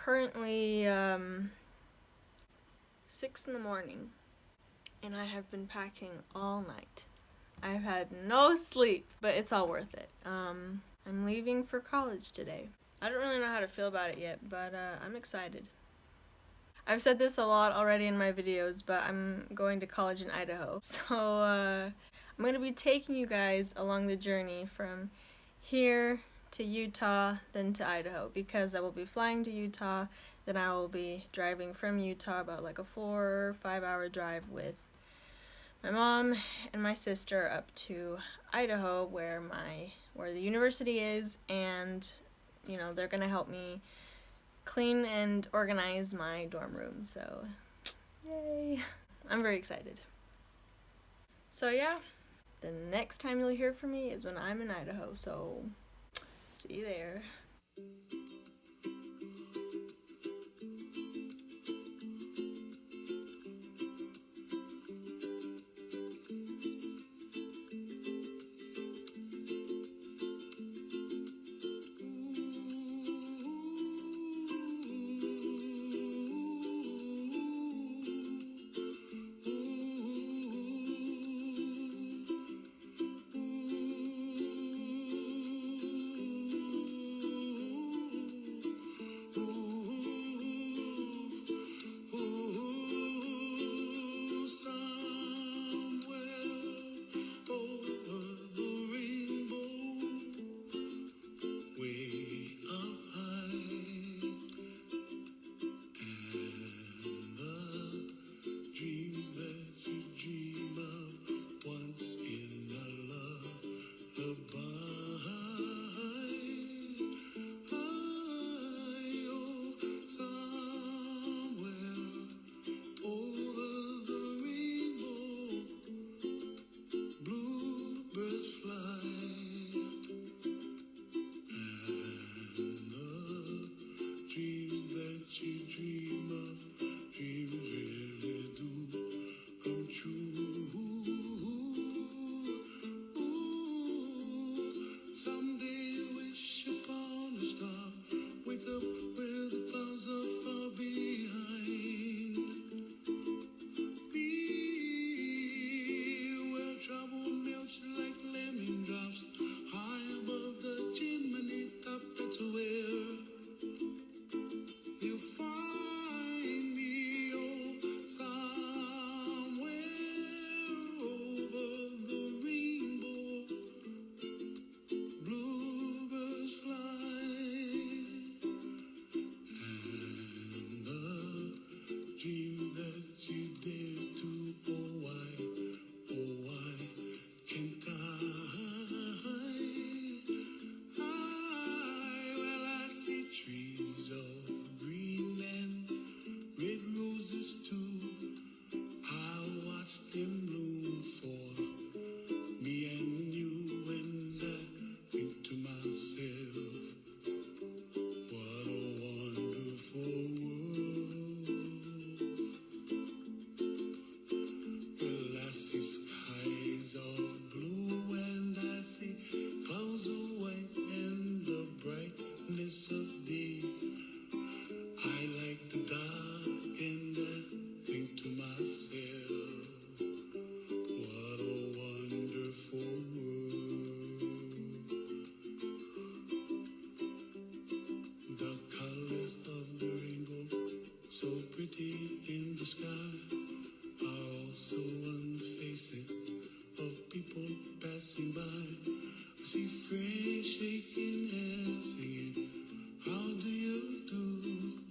currently 6 in the morning, and I have been packing all night. I've had no sleep, but it's all worth it. I'm leaving for college today. I don't really know how to feel about it yet, but I'm excited. I've said this a lot already in my videos, but I'm going to college in Idaho. So I'm going to be taking you guys along the journey from here to Utah, then to Idaho, because I will be flying to Utah, then I will be driving from Utah, about like a 4 or 5 hour drive with my mom and my sister up to Idaho, where the university is, and they're gonna help me clean and organize my dorm room. So yay, I'm very excited. So yeah, the next time you'll hear from me is when I'm in Idaho, so see you there. In the sky are also on the faces of people passing by. I see friends shaking hands, singing, how do you do?